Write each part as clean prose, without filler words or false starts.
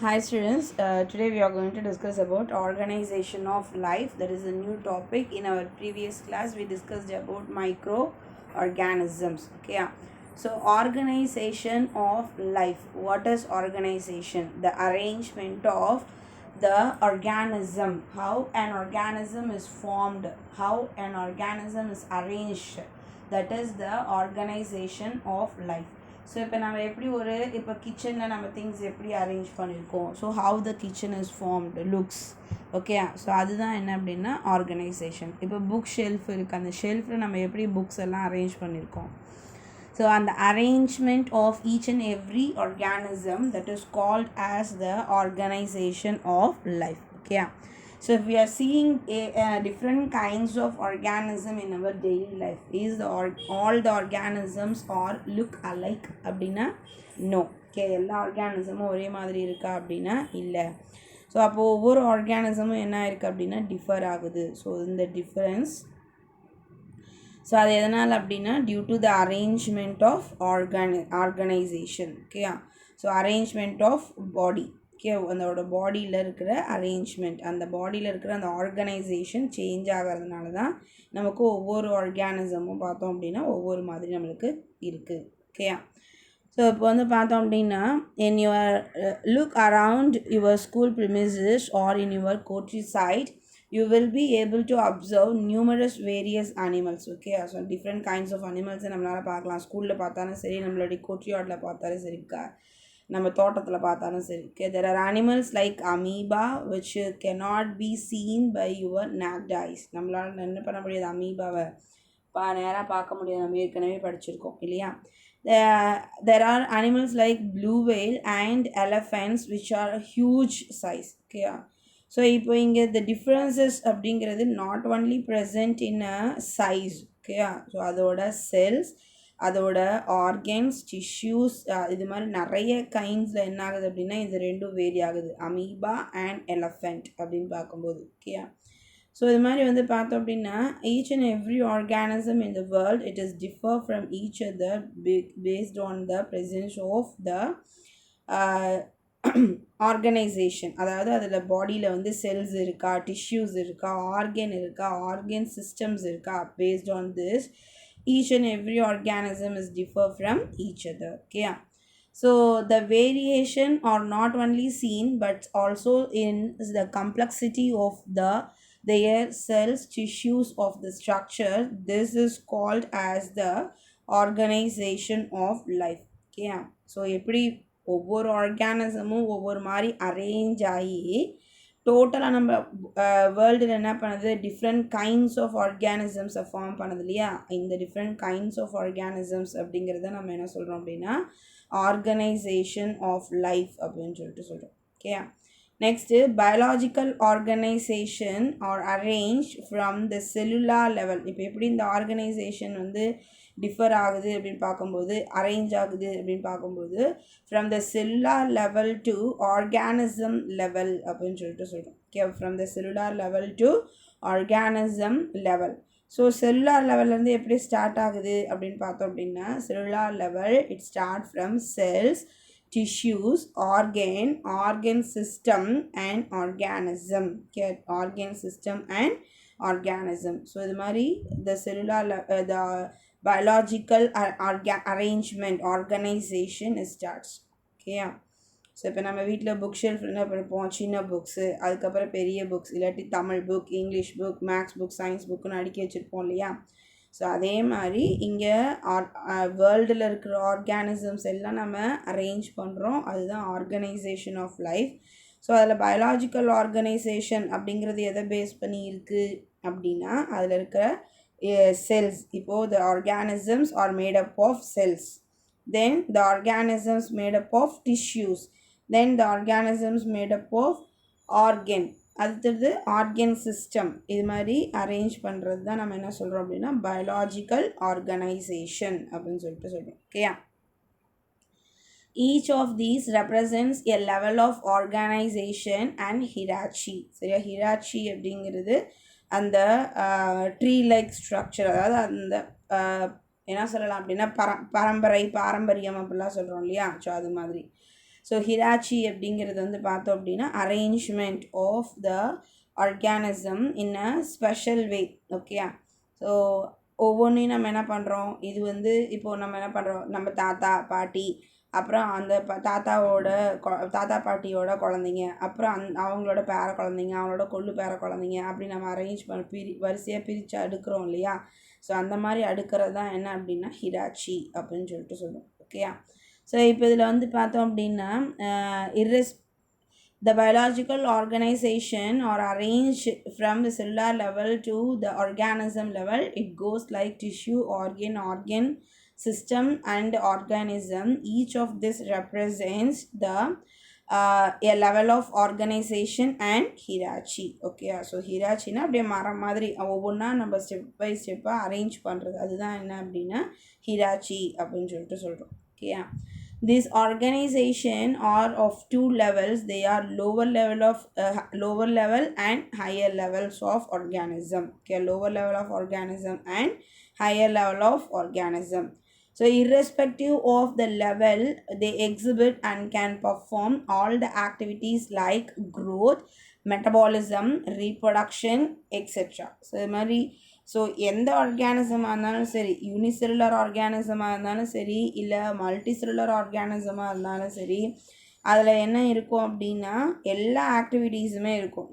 Hi students, today we are going to discuss about organization of life. That is a new topic. In our previous class we discussed about microorganisms. Okay, so organization of life. What is organization? The arrangement of the organism, how an organism is formed, how an organism is arranged. That is the organization of life. So இப்போ நம்ம எப்படி இப்போ கிச்சனில் நம்ம things எப்படி arrange பண்ணியிருக்கோம். So how the kitchen is formed looks. Okay, so அதுதான் என்ன அப்படின்னா ஆர்கனைசேஷன். இப்போ புக் ஷெல்ஃப் இருக்குது, அந்த ஷெல்ஃபில் நம்ம எப்படி புக்ஸ் எல்லாம் அரேஞ்ச் பண்ணியிருக்கோம். ஸோ அந்த arrangement of each and every organism that is called as the organisation of life. Okay, so if we are seeing different kinds of organism in our daily life, is all the organisms are look alike அப்படின்னா no. Okay, எல்லா ஆர்கானிசமும் ஒரே மாதிரி இருக்கா அப்படின்னா இல்லை. So அப்போது ஒவ்வொரு ஆர்கானிசமும் என்ன இருக்குது அப்படின்னா டிஃபர் ஆகுது. ஸோ இந்த டிஃபரன்ஸ், ஸோ அது எதனால் அப்படின்னா due to the arrangement of organisation. ஓகேயா, so arrangement of body. Okay, அதோட பாடியில் இருக்கிற அரேஞ்ச்மெண்ட், அந்த பாடியில் இருக்கிற அந்த ஆர்கனைசேஷன் சேஞ்ச் ஆகிறதுனால தான் நமக்கு ஒவ்வொரு ஆர்கானிசமும் பார்த்தோம் அப்படின்னா ஒவ்வொரு மாதிரி நம்மளுக்கு இருக்குது. ஓகேயா, ஸோ இப்போ வந்து பார்த்தோம் அப்படின்னா in your look around your school premises or in your countryside, you will be able to observe numerous various animals. Okay, so different kinds of animals நம்மளால் பார்க்கலாம். ஸ்கூலில் பார்த்தாலும் சரி, நம்மளுடைய கோட்ரியார்டில் பார்த்தாலும் சரி, நம்ம தோட்டத்தில் பார்த்தாலும் சரி. Okay, there are animals like amoeba which cannot be seen by your naked eyes. நம்மளால் என்ன பண்ண முடியாது, அமீபாவை நேராக பார்க்க முடியாது. நம்ம ஏற்கனவே படிச்சிருக்கோம் இல்லையா. There are animals like blue whale and elephants which are huge size. Okay, so இப்போ இங்கே the differences அப்படிங்கிறது not only present in a size. Okay, so அதோட செல்ஸ், அதோட ஆர்கன்ஸ், டிஷ்யூஸ், இது மாதிரி நிறைய கைண்ட்ஸில் என்ன ஆகுது அப்படின்னா இது ரெண்டும் வேரி ஆகுது, அமீபா அண்ட் எலஃபெண்ட் அப்படின்னு பார்க்கும்போது. ஓகேயா, ஸோ இது மாதிரி வந்து பார்த்தோம் அப்படின்னா each and every organism in the world it is differ from each other based on the presence of the organisation. அதாவது அதில் பாடியில் வந்து செல்ஸ் இருக்கா, டிஷ்யூஸ் இருக்கா, ஆர்கன் இருக்கா, ஆர்கன் சிஸ்டம்ஸ் இருக்கா. Based on this each and every organism is differ from each other. Okay, so the variation are not only seen but also in the complexity of their cells, tissues of the structure. This is called as the organization of life. Okay, so எப்படி ஒவ்வொரு ஆர்கானிசமும் ஒவ்வொரு மாதிரி arrange ஆகி டோட்டலாக நம்ம வேர்ல்டில் என்ன பண்ணுது, டிஃப்ரெண்ட் கைண்ட்ஸ் ஆஃப் ஆர்கானிசம்ஸை ஃபார்ம் பண்ணுது இல்லையா. இந்த டிஃப்ரெண்ட் கைண்ட்ஸ் ஆஃப் ஆர்கானிசம்ஸ் அப்படிங்கிறத நம்ம என்ன சொல்கிறோம் அப்படின்னா ஆர்கனைசேஷன் ஆஃப் லைஃப் அப்படின்னு சொல்கிறோம். Okay, next biological organisation R arrange from the cellular level. இப்போ எப்படி இந்த ஆர்கனைசேஷன் வந்து டிஃபர் ஆகுது அப்படின்னு பார்க்கும்போது, அரேஞ்ச் ஆகுது அப்படின்னு பார்க்கும்போது from the cellular level to organism level அப்படின்னு சொல்கிறோம். Okay, from the cellular level to organism level. So cellular லெவல்லேருந்து எப்படி ஸ்டார்ட் ஆகுது அப்படின்னு பார்த்தோம் அப்படின்னா cellular level it start from cells, tissues, organ system and organism. Okay, organ system and organism. So இது மாதிரி the cellular the biological arrangement organization starts. Okay, so இப்போ நம்ம வீட்டில் புக் ஷெல்ஃப் என்ன படிப்போம், சின்ன புக்ஸு, அதுக்கப்புறம் பெரிய புக்ஸ், இல்லாட்டி Tamil book, English book, maths book, science புக்குன்னு அடுக்கி வச்சுருப்போம் இல்லையா. ஸோ அதே மாதிரி இங்கே வேர்ல்டில் இருக்கிற ஆர்கானிசம்ஸ் எல்லாம் நம்ம அரேஞ்ச் பண்ணுறோம். அதுதான் ஆர்கனைசேஷன் ஆஃப் லைஃப். ஸோ அதில் பயாலஜிக்கல் ஆர்கனைசேஷன் அப்படிங்கிறது எதை பேஸ் பண்ணி இருக்குது அப்படின்னா அதில் இருக்கிற செல்ஸ். இப்போது the organisms are made up of cells, then the organisms made up of tissues, then the organisms made up of organ, அடுத்தது ஆர்கன் சிஸ்டம். இது மாதிரி அரேஞ்ச் பண்ணுறது தான் நம்ம என்ன சொல்கிறோம் அப்படின்னா பயாலஜிக்கல் ஆர்கனைசேஷன் அப்படின்னு சொல்கிறோம். ஓகேயா, each of these represents a level of organisation and hierarchy. சரியா, ஹிராச்சி அப்படிங்கிறது அந்த ட்ரீ லைக் ஸ்ட்ரக்சர், அதாவது அந்த என்ன சொல்லலாம் அப்படின்னா பாரம்பரியம் அப்படிலாம் சொல்கிறோம் இல்லையா. ஸோ அது மாதிரி ஸோ ஹிராச்சி அப்படிங்கிறது வந்து பார்த்தோம் அப்படின்னா arrangement of the organism in a special way. Okay, so ஒவ்வொன்றையும் நம்ம என்ன பண்ணுறோம், இது வந்து இப்போது நம்ம என்ன பண்ணுறோம், நம்ம தாத்தா பாட்டி அப்புறம் அந்த தாத்தா பாட்டியோட குழந்தைங்க, அப்புறம் அவங்களோட பேர குழந்தைங்க, அவங்களோட கொள்ளு பேர குழந்தைங்க, அப்படி நம்ம அரேஞ்ச் பண்ணி வரிசையாக பிரித்து அடுக்கிறோம் இல்லையா. ஸோ அந்த மாதிரி அடுக்கிறது தான் என்ன அப்படின்னா ஹிராச்சி அப்படின்னு சொல்லிட்டு சொல்லுவோம். ஓகேயா. ஸோ இப்போ இதில் வந்து பார்த்தோம் அப்படின்னா the biological organization are arranged from the cellular level to the organism level. It goes like tissue, organ system and organism. Each of this represents the a level of organization and hierarchy. Okay, so hierarchy na அப்படியே மரம் மாதிரி ஒவ்வொன்றா நம்ம step by ஸ்டெப்பாக arrange பண்ணுறது, அதுதான் என்ன அப்படின்னா hierarchy அப்படின்னு சொல்லிட்டு சொல்கிறோம். ஓகேயா. This organization are of two levels. They are lower level and higher levels of organism. Okay, lower level of organism and higher level of organism. So irrespective of the level, they exhibit and can perform all the activities like growth, metabolism, reproduction, etc. So இது மாதிரி so எந்த ஆர்கானிசமாக இருந்தாலும் சரி, unicellular ஆர்கானிசமாக இருந்தாலும் சரி, இல்லை multicellular ஆர்கானிசமாக இருந்தாலும் சரி, அதில் என்ன இருக்கும் அப்படின்னா எல்லா ஆக்டிவிட்டீஸுமே இருக்கும்.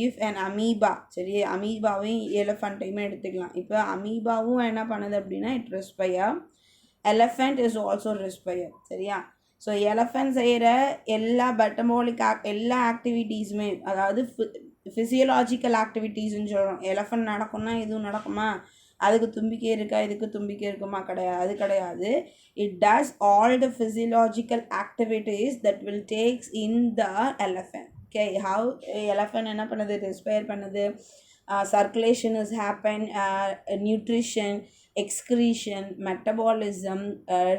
இஃப் அண்ட் அமீபா, சரி, அமீபாவையும் எலஃபண்ட்டையுமே எடுத்துக்கலாம். இப்போ அமீபாவும் என்ன பண்ணுது அப்படின்னா it respire, elephant is also respire. சரியா. ஸோ எலஃபண்ட் செய்கிற எல்லா எல்லா ஆக்டிவிட்டீஸுமே, அதாவது ஃபிசியலாஜிக்கல் ஆக்டிவிட்டீஸ்ன்னு சொல்கிறோம். எலஃபண்ட் நடக்கும்னா எதுவும் நடக்குமா, அதுக்கு தும்பிக்கை இருக்கா, இதுக்கு தும்பிக்கை இருக்குமா, கிடையாது. It does all the physiological activities that will takes in the elephant. Okay, how elephant என்ன பண்ணுது, ரெஸ்பயர் பண்ணுது, circulation is happen, nutrition, excretion, metabolism,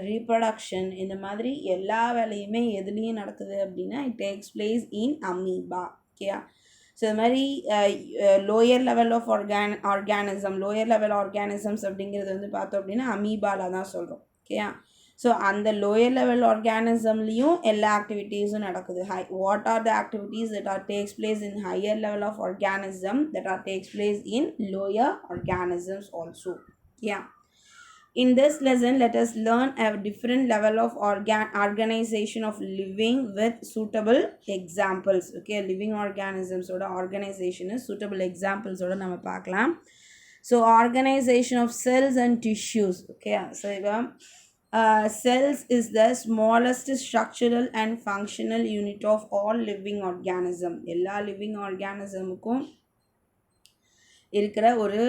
reproduction, இந்த மாதிரி எல்லா வேலையுமே எதுலேயும் நடக்குது அப்படின்னா it takes place in amoeba. ஓகேயா. ஸோ இது மாதிரி lower level of lower level organisms அப்படிங்கிறது வந்து பார்த்தோம் அப்படின்னா அமீபாவில் தான் சொல்கிறோம். ஓகேயா. ஸோ அந்த லோயர் லெவல் ஆர்கானிசம்லேயும் எல்லா ஆக்டிவிட்டீஸும் நடக்குது. What are the activities that are takes place in higher level of organism that are takes place in lower organisms also. Yeah. In this lesson, let us learn a different level of organization of living with suitable examples. Okay, living organisms oda organization is suitable examples oda nama paakalam. So organization of cells and tissues. Okay, so cells is the smallest structural and functional unit of all living organism. Ella living organism kum இருக்கிற ஒரு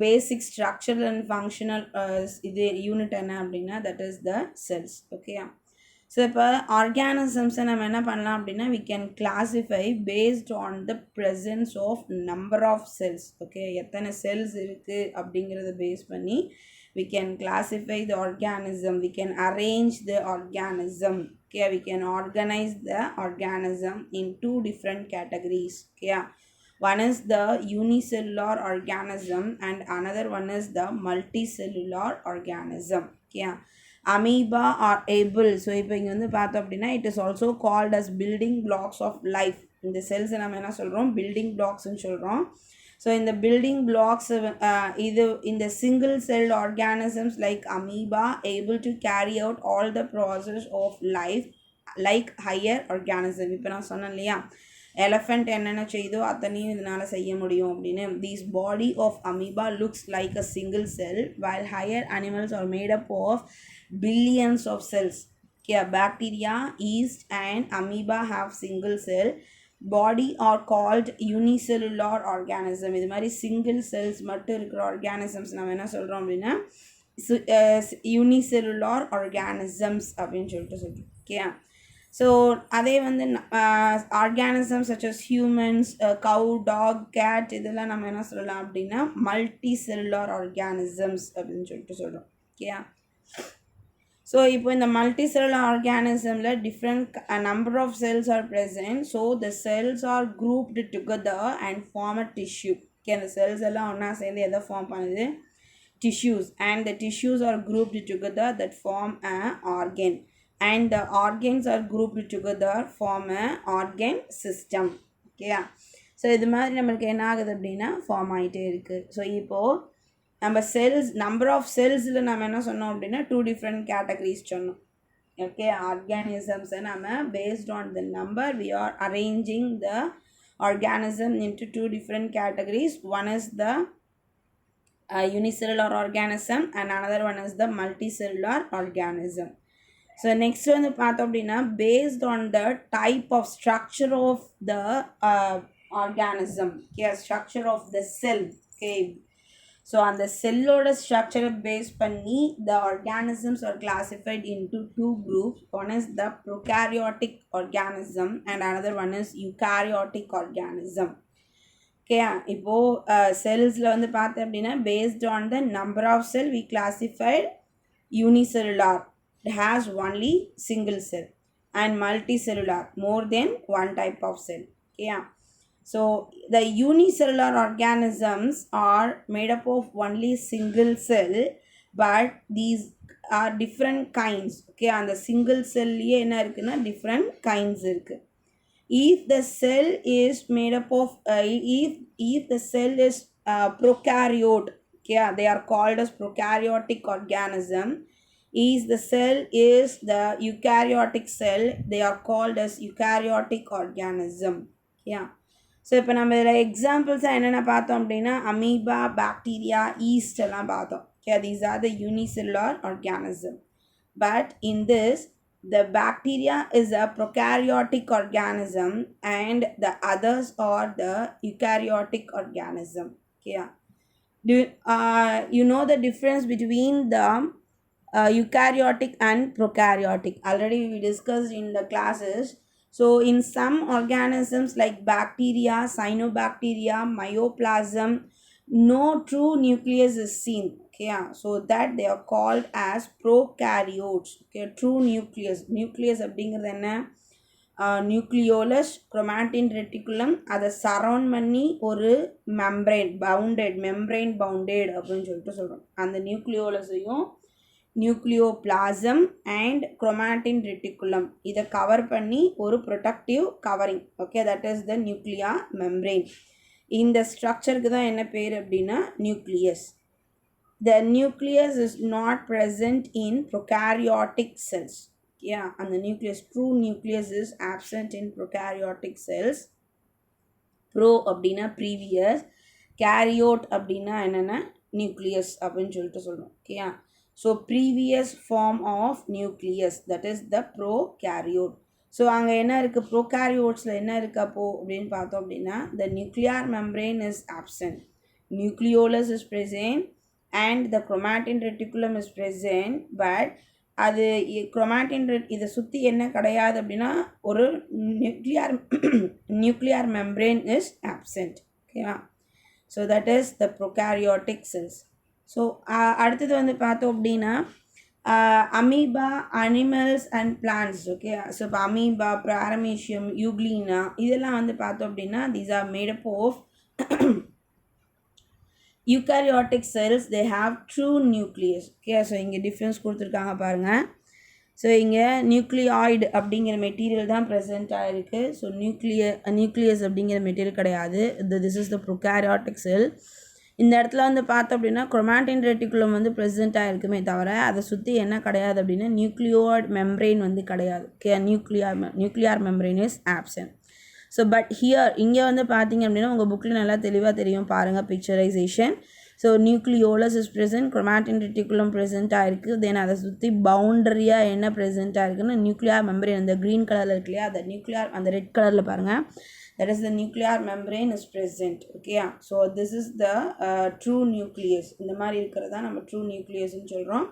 பேசிக் structural and functional இது unit என்ன அப்படின்னா that is the cells. ஓகேயா. So இப்போ ஆர்கானிசம்ஸை நம்ம என்ன பண்ணலாம் அப்படின்னா we can classify based on the presence of number of cells. Okay, எத்தனை செல்ஸ் இருக்குது அப்படிங்கிறத பேஸ் பண்ணி we can classify the organism, we can arrange the organism. Okay, we can organize the organism in two different categories. Okay, one is the unicellular organism and another one is the multicellular organism. Okay, amoeba are able, so இப்போ இங்கே வந்து பார்த்தோம் அப்படின்னா it is also called as building blocks of life. இந்த cells நம்ம என்ன சொல்கிறோம், building blocks சொல்கிறோம். So in the building blocks இது இந்த single celled organisms like amoeba able to carry out all the process of life like higher organism. இப்போ நான் சொன்னேன் இல்லையா, எலஃபண்ட் என்னென்ன செய்தோ அத்தனையும் இதனால் செய்ய முடியும் அப்படின்னு. This body of amoeba looks like a single cell while higher animals are made up of billions of cells. Okay, bacteria, yeast and amoeba have single cell body are called unicellular organism. இது மாதிரி single cells மட்டும் இருக்கிற organisms நம்ம என்ன சொல்கிறோம் அப்படின்னா unicellular organisms அப்படின்னு சொல்லிட்டு சொல்கிறோம். ஓகே, ஸோ அதே வந்து ஆர்கானிசம்ஸ் சச் அஸ் ஹியூமன்ஸ், கவு, டாக், கேட், இதெல்லாம் நம்ம என்ன சொல்லலாம் அப்படின்னா மல்டி செல்லுலார் ஆர்கானிசம்ஸ் அப்படின்னு சொல்லிட்டு சொல்கிறோம். ஓகே, ஸோ இப்போ இந்த மல்டிசெல்லுலர் ஆர்கானிசமில் different number of cells are present. So the cells are grouped together and form a tissue. Okay, அந்த செல்ஸ் எல்லாம் ஒன்றா சேர்ந்து எதை ஃபார்ம் பண்ணுது, tissues, and the tissues are grouped together that form an organ. and the organs are grouped together form a organ system. Okay, so இது மாதிரி நம்மளுக்கு என்ன ஆகுது அப்படின்னா ஃபார்ம் ஆகிட்டே இருக்குது. ஸோ இப்போது நம்ம செல்ஸ் நம்பர் ஆஃப் செல்ஸில் நம்ம என்ன சொன்னோம் அப்படின்னா 2 different categories சொன்னோம். Okay, organisms நம்ம based on the number we are arranging the organism into 2 different categories. One is the unicellular organism and another one is the multicellular organism. So next வந்து பார்த்தோம் அப்படின்னா based on the type of structure of the organism, okay, structure of the cell. Okay, so அந்த செல்லோட ஸ்ட்ரக்சரை base பண்ணி the organisms are classified into 2 groups. One is the prokaryotic organism and another one is eukaryotic organism. Okay, இப்போது செல்ஸில் வந்து பார்த்தோம் அப்படின்னா based on the number of cell we classified unicellular, it has only single cell, and multicellular, more than one type of cell. Okay, so the unicellular organisms are made up of only single cell, but these are different kinds. Okay, and the single cell liye enna irukuna different kinds irukku. If the cell is made up of if the cell is prokaryote, okay, they are called as prokaryotic organism. If the cell is the eukaryotic cell, they are called as eukaryotic organism. Yeah, so இப்போ நம்ம இதில் எக்ஸாம்பிள்ஸாக என்னென்ன பார்த்தோம் அப்படின்னா amoeba, bacteria, east எல்லாம் பார்த்தோம். Okay, these are the unicellular organism. But in this, the bacteria is a prokaryotic organism and the others are the eukaryotic organism. Okay, you know the difference between the eukaryotic and prokaryotic? Already we discussed in the classes. So in some organisms like bacteria, cyanobacteria, myoplasm, no true nucleus is seen. Okay, so that they are called as prokaryotes. Okay, true nucleus அப்படிங்கிறது என்ன? Nucleolus, chromatin reticulum, அதை surround பண்ணி ஒரு membrane bounded அப்படின்னு சொல்லிட்டு சொல்கிறோம். அந்த நியூக்ளியோலஸையும் nucleoplasm and chromatin reticulum இதை கவர் பண்ணி ஒரு productive covering. Okay, that is the nuclear membrane. இந்த ஸ்ட்ரக்சருக்கு தான் என்ன பேர் அப்படின்னா nucleus. The nucleus is not present in prokaryotic cells. Yeah, and the true nucleus is absent in prokaryotic cells. Pro அப்படின்னா previous, karyote அப்படின்னா என்னென்னா nucleus அப்படின்னு சொல்லிட்டு சொல்லணும். ஓகேயா, so previous form of nucleus, that is the prokaryote. So அங்கே என்ன இருக்குது, ப்ரோகாரியோட்ஸில் என்ன இருக்குது அப்போது அப்படின்னு பார்த்தோம் அப்படின்னா the nuclear membrane is absent, nucleolus is present and the chromatin reticulum is present, but அது chromatin இதை சுற்றி என்ன கிடையாது அப்படின்னா ஒரு நியூக்ளியர் மெம்பரேன் இஸ் absent. ஓகேவா, so that is the prokaryotic cells. So அடுத்தது வந்து பார்த்தோம் அப்படின்னா amoeba, animals and plants. Okay, so இப்போ அமீபா, பாரமீஷியம், யூக்ளினா இதெல்லாம் வந்து பார்த்தோம் அப்படின்னா these are made up of eukaryotic cells. They have true nucleus. Okay, so இங்கே டிஃப்ரென்ஸ் கொடுத்துருக்காங்க பாருங்கள். ஸோ இங்கே நியூக்ளியாய்டு அப்படிங்கிற மெட்டீரியல் தான் ப்ரெசென்ட் ஆகிருக்கு. ஸோ நியூக்ளியஸ் அப்படிங்கிற மெட்டீரியல் கிடையாது. திஸ் இஸ் த ப்ரோகாரியோட்டிக் செல். இந்த இடத்துல வந்து பார்த்தோம் அப்படின்னா குரோமாட்டின் ரெட்டிகுலம் வந்து ப்ரெசென்ட் ஆகிருக்குமே தவிர அதை சுற்றி என்ன கிடையாது அப்படின்னா நியூக்ளியோய்டு மெம்பரெயின் வந்து கிடையாது. Okay, nuclear membrane is absent. So but here இங்கே வந்து பார்த்தீங்க அப்படின்னா உங்கள் புக்கில் நல்லா தெளிவாக தெரியும் பாருங்கள் picturisation. So nucleolus is present, chromatin reticulum present ஆகிருக்கு. தென் அதை சுற்றி பவுண்டரியாக என்ன ப்ரெசென்ட் ஆகிருக்குன்னா நியூக்ளியர் மெம்பரெயின், அந்த க்ரீன் கலரில் இருக்கு இல்லையா, அந்த நியூக்ளியர், அந்த ரெட் கலரில் பாருங்கள், that is the nuclear membrane is present. Okay, so this is the true nucleus. இந்த மாதிரி இருக்கிறது தான் நம்ம true nucleus ன்னு சொல்கிறோம்.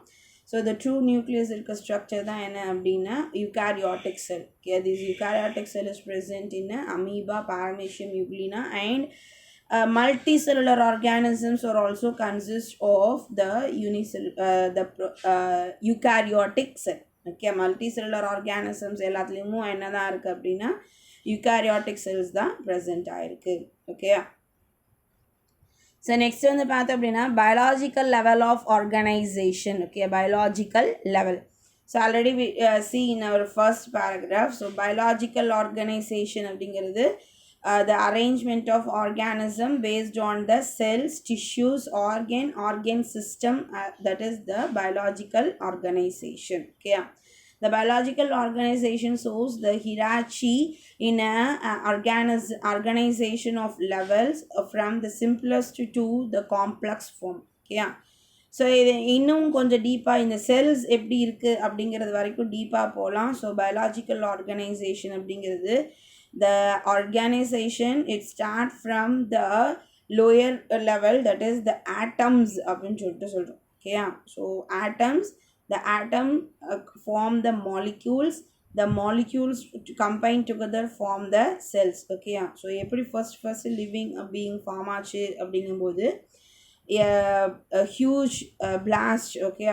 So the true nucleus இருக்க structure தான் என்ன அப்படின்னா eukaryotic cell. Okay, this eukaryotic cell is present in amoeba, paramecium, euglena, and multicellular organisms are also consist of the eukaryotic cell. Okay, multicellular organisms எல்லாத்துலேயும் என்ன தான் இருக்குது அப்படின்னா eukaryotic cells தான் present ஆகிருக்கு. ஓகே, ஸோ நெக்ஸ்ட் வந்து பார்த்தோம் அப்படின்னா biological level of organisation. Okay, biological level. So already we see in our first paragraph. So biological organization அப்படிங்கிறது the arrangement of organism based on the cells, tissues, organ system, that is the biological organization. Okay. The biological organization shows the hierarchy in a, organization of levels from the simplest to the complex form. Okay. So இது இன்னும் கொஞ்சம் டீப்பாக இந்த cells எப்படி இருக்குது அப்படிங்கிறது வரைக்கும் டீப்பாக போகலாம். ஸோ பயாலாஜிக்கல் ஆர்கனைசேஷன் அப்படிங்கிறது the organisation it start from the lower level, that is the atoms அப்படின்னு சொல்லிட்டு சொல்கிறோம். ஓகேயா. So atoms, the atom form the molecules, the molecules combine together form the cells. Okay. So எப்படி first living being form ஆச்சு அப்படிங்கும்போது a huge blast, okay,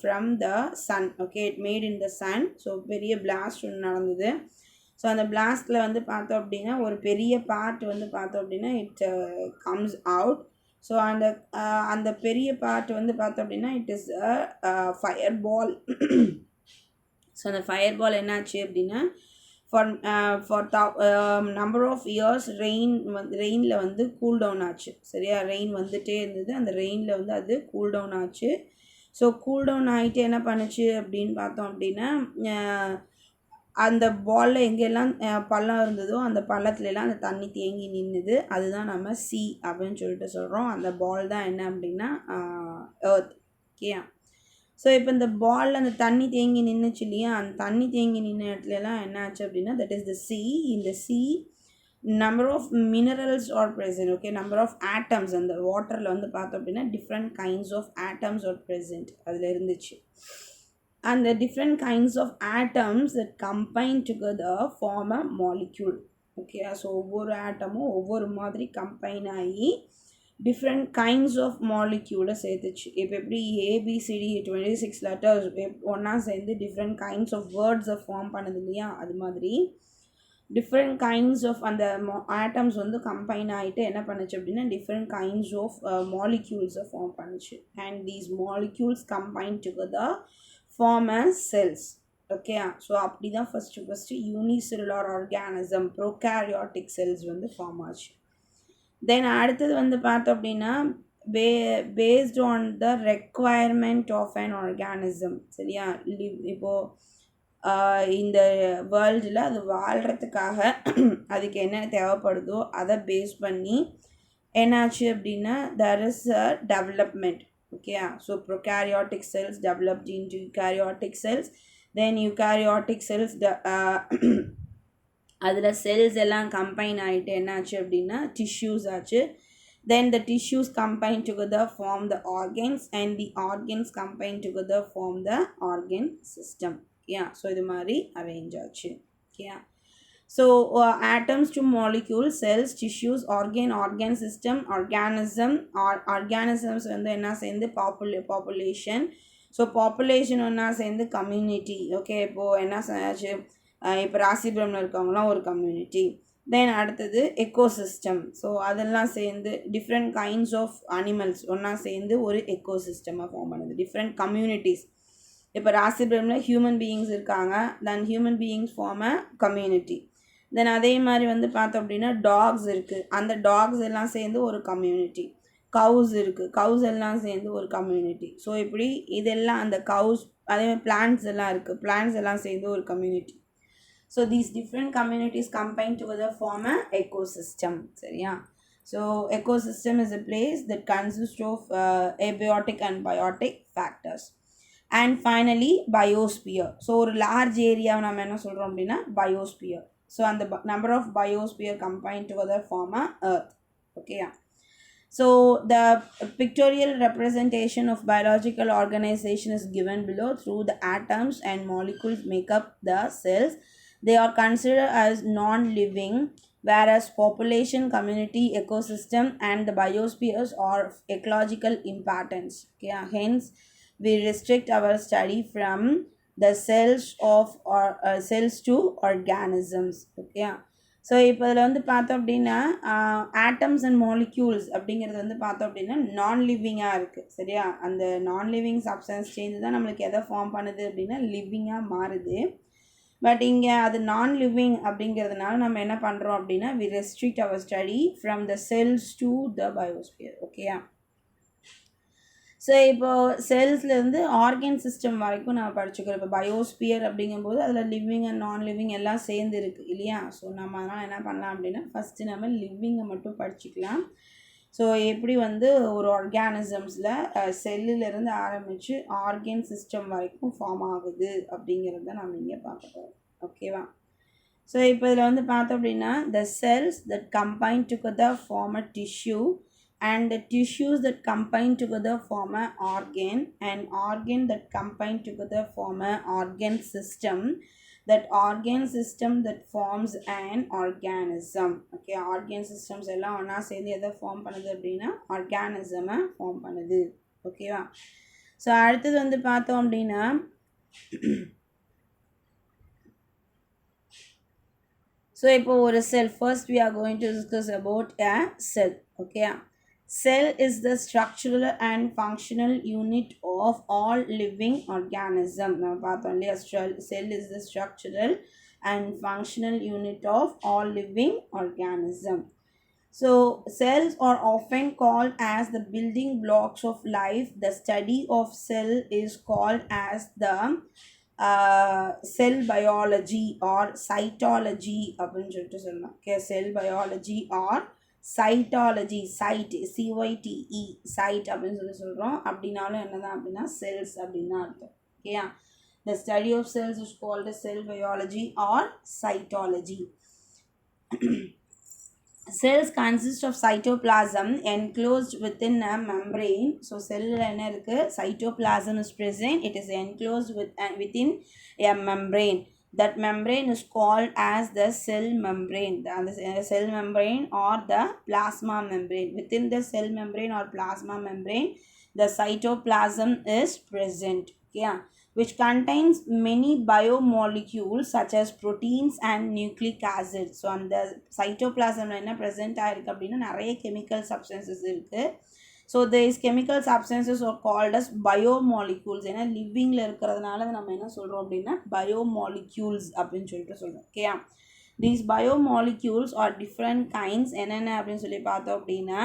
from the sun. Okay, it made in the sun. So பெரிய blast ஒன்று நடந்தது. So அந்த பிளாஸ்டில் வந்து பார்த்தோம் அப்படின்னா ஒரு பெரிய பார்ட் வந்து பார்த்தோம் அப்படின்னா இட் கம்ஸ் அவுட். ஸோ அந்த பெரிய பார்ட் வந்து பார்த்தோம் அப்படின்னா it is fire ball. So அந்த ஃபயர் பால் என்னாச்சு அப்படின்னா ஃபார் நம்பர் ஆஃப் இயர்ஸ் ரெயினில் வந்து கூல் டவுன் ஆச்சு. சரியா, ரெயின் வந்துகிட்டே இருந்தது. அந்த ரெயினில் வந்து அது கூல் டவுன் ஆச்சு. ஸோ கூல் டவுன் ஆகிட்டு என்ன பண்ணுச்சு அப்படின்னு பார்த்தோம் அப்படின்னா அந்த பாலில் எங்கெல்லாம் பள்ளம் இருந்ததோ அந்த பள்ளத்துலலாம் அந்த தண்ணி தேங்கி நின்றுது. அதுதான் நம்ம சி அப்படின்னு சொல்லிட்டு சொல்கிறோம். அந்த பால் தான் என்ன அப்படின்னா எர்த். ஓகே. ஸோ இப்போ இந்த பாலில் அந்த தண்ணி தேங்கி நின்றுச்சு இல்லையா, அந்த தண்ணி தேங்கி நின்ற இடத்துலலாம் என்ன ஆச்சு அப்படின்னா தட் இஸ் த சி. இந்த sea number of minerals are present. Okay, number of atoms அந்த வாட்டரில் வந்து பார்த்தோம் அப்படின்னா different kinds of atoms are present அதில் இருந்துச்சு. And the different kinds of atoms that combine together form a molecule. Okay, so ஒவ்வொரு ஆட்டமும் ஒவ்வொரு மாதிரி கம்பைன் ஆகி டிஃப்ரெண்ட் கைண்ட்ஸ் ஆஃப் மாலிக்யூலை சேர்த்துச்சு. இப்போ எப்படி ஏபிசிடி 26 லெட்டர்ஸ் ஒன்றா சேர்ந்து டிஃப்ரெண்ட் கைண்ட்ஸ் ஆஃப் வேர்ட்ஸை ஃபார்ம் பண்ணுது இல்லையா, அது மாதிரி டிஃப்ரெண்ட் கைண்ட்ஸ் ஆஃப் அந்த ஆட்டம்ஸ் வந்து கம்பைன் ஆகிட்டு என்ன பண்ணுச்சு அப்படின்னா டிஃப்ரெண்ட் கைண்ட்ஸ் ஆஃப் மாலிக்யூல்ஸை ஃபார்ம் பண்ணுச்சு. And these molecules combine together form as cells. Okay. So அப்படி தான் first unicellular organism prokaryotic cells வந்து ஃபார்ம் ஆச்சு. தென் அடுத்தது வந்து பார்த்தோம் அப்படின்னா based on the requirement of an organism. சரியா, இப்போது இந்த வேர்ல்டில் அது வாழ்கிறதுக்காக அதுக்கு என்ன தேவைப்படுதோ அதை பேஸ் பண்ணி என்னாச்சு அப்படின்னா there is a development. Okay, so prokaryotic cells developed into eukaryotic cells, then eukaryotic cells அதில் செல்ஸ் எல்லாம் கம்பைன் ஆகிட்டு என்னாச்சு அப்படின்னா டிஷ்யூஸ் ஆச்சு. then the tissues combine together form the organs and the organs combine together form the organ system. Yeah, so இது மாதிரி arrange ஆச்சு. Yeah. So atoms to molecules, cells, tissues, organ system, organism or organisms வந்து என்ன சேர்ந்து population. So population ஒன்றா சேர்ந்து community. Okay, இப்போது என்ன ஆச்சு, இப்போ ராசிபுரமில் இருக்கவங்களாம் ஒரு கம்யூனிட்டி. தென் அடுத்தது எக்கோசிஸ்டம். ஸோ அதெல்லாம் சேர்ந்து டிஃப்ரெண்ட் கைண்ட்ஸ் ஆஃப் அனிமல்ஸ் ஒன்றா சேர்ந்து ஒரு எக்கோசிஸ்டமாக ஃபார்ம் பண்ணுது. Different communities. இப்போ ராசிபுரமில் ஹியூமன் பீயிங்ஸ் இருக்காங்க. Then human beings form a community. Then அதே மாதிரி வந்து பார்த்தோம் அப்படின்னா டாக்ஸ் இருக்குது. அந்த டாக்ஸ் எல்லாம் சேர்ந்து ஒரு கம்யூனிட்டி. கவுஸ் இருக்குது. கவுஸ் எல்லாம் சேர்ந்து ஒரு கம்யூனிட்டி. ஸோ இப்படி இதெல்லாம் அந்த கவுஸ், அதே மாதிரி பிளான்ட்ஸ் எல்லாம் இருக்குது. பிளான்ட்ஸ் எல்லாம் சேர்ந்து ஒரு community. So these different communities combine together form a ecosystem. சரியா. So ecosystem is a place that consists of abiotic and biotic factors. And finally biosphere. So ஒரு லார்ஜ் ஏரியாவை நம்ம என்ன சொல்கிறோம் அப்படின்னா biosphere. So and the number of biosphere combined together form a earth. Okay. So the pictorial representation of biological organization is given below. Through the atoms and molecules make up the cells. They are considered as non-living, whereas population, community, ecosystem and the biospheres are of ecological importance. Okay. Hence we restrict our study from the cells of or cells to organisms. Okay. So இப்போ இதில் வந்து பார்த்தோம் அப்படின்னா atoms and molecules அப்படிங்கிறது வந்து பார்த்தோம் அப்படின்னா நான் லிவிங்காக இருக்குது சரியா. அந்த நான் லிவிங் சப்ஸ்டன்ஸ் சேஞ்ச் தான் நம்மளுக்கு எதை ஃபார்ம் பண்ணுது அப்படின்னா லிவிங்காக மாறுது. பட் இங்கே அது நான் லிவிங் அப்படிங்கிறதுனால நம்ம என்ன பண்ணுறோம் அப்படின்னா we restrict our study from the cells to the biosphere. ஓகேயா. ஸோ இப்போது செல்ஸ்லேருந்து ஆர்கன் சிஸ்டம் வரைக்கும் நம்ம படிச்சுக்கிறோம். இப்போ பயோஸ்பியர் அப்படிங்கும்போது அதில் லிவிங் அண்ட் நான் லிவிங் எல்லாம் சேர்ந்து இருக்குது இல்லையா. ஸோ நம்ம அதனால் என்ன பண்ணலாம் அப்படின்னா ஃபஸ்ட்டு நம்ம லிவிங்கை மட்டும் படிச்சுக்கலாம். ஸோ எப்படி வந்து ஒரு ஆர்கானிசம்ஸில் செல்லிலேருந்து ஆரம்பித்து ஆர்கன் சிஸ்டம் வரைக்கும் ஃபார்ம் ஆகுது அப்படிங்கிறத நம்ம இங்கே பார்க்க போகிறோம். ஓகேவா. ஸோ இப்போ இதில் வந்து பார்த்தோம் அப்படின்னா the cells that combine together form a tissue and the tissues that combine together form an organ that combine together form an organ system that forms an organism. Okay, organ systems எல்லாம் ஒன்றா சேர்ந்து எதை form பண்ணுது அப்படின்னா ஆர்கானிசமை form பண்ணுது. ஓகேவா. So அடுத்தது வந்து பார்த்தோம் அப்படின்னா ஸோ இப்போ ஒரு செல் first we are going to discuss about a cell. Okay. Cell is the structural and functional unit of all living organism. Now, cell is the structural and functional unit of all living organism. So, cells are often called as the building blocks of life. The study of cell is called as the cell biology or cytology. Okay, cell biology or cytology. CYTE cyte அப்படின்னு சொல்கிறோம். அப்படின்னாலும் என்னதான் அப்படின்னா cells அப்படின்னு அர்த்தம். ஓகேயா. The study of cells is called cell biology or cytology. Cells consist of cytoplasm enclosed within a membrane. So cell என்ன இருக்கு, cytoplasm is present. It is enclosed within a membrane. That membrane is called as the cell membrane. The cell membrane or the plasma membrane. Within the cell membrane or plasma membrane, the cytoplasm is present. Yeah, which contains many biomolecules such as proteins and nucleic acids. So on the cytoplasm என்ன present ஆயிருக்கு அப்படின்னா நிறைய chemical substances இருக்கு. So these chemical substances are called as biomolecules. ஏன்னா லிவிங்கில் இருக்கிறதுனால நம்ம என்ன சொல்கிறோம் அப்படின்னா biomolecules அப்படின்னு சொல்லிட்டு சொல்கிறோம். Okay. these biomolecules are different kinds. என்னென்ன அப்படின்னு சொல்லி பார்த்தோம் அப்படின்னா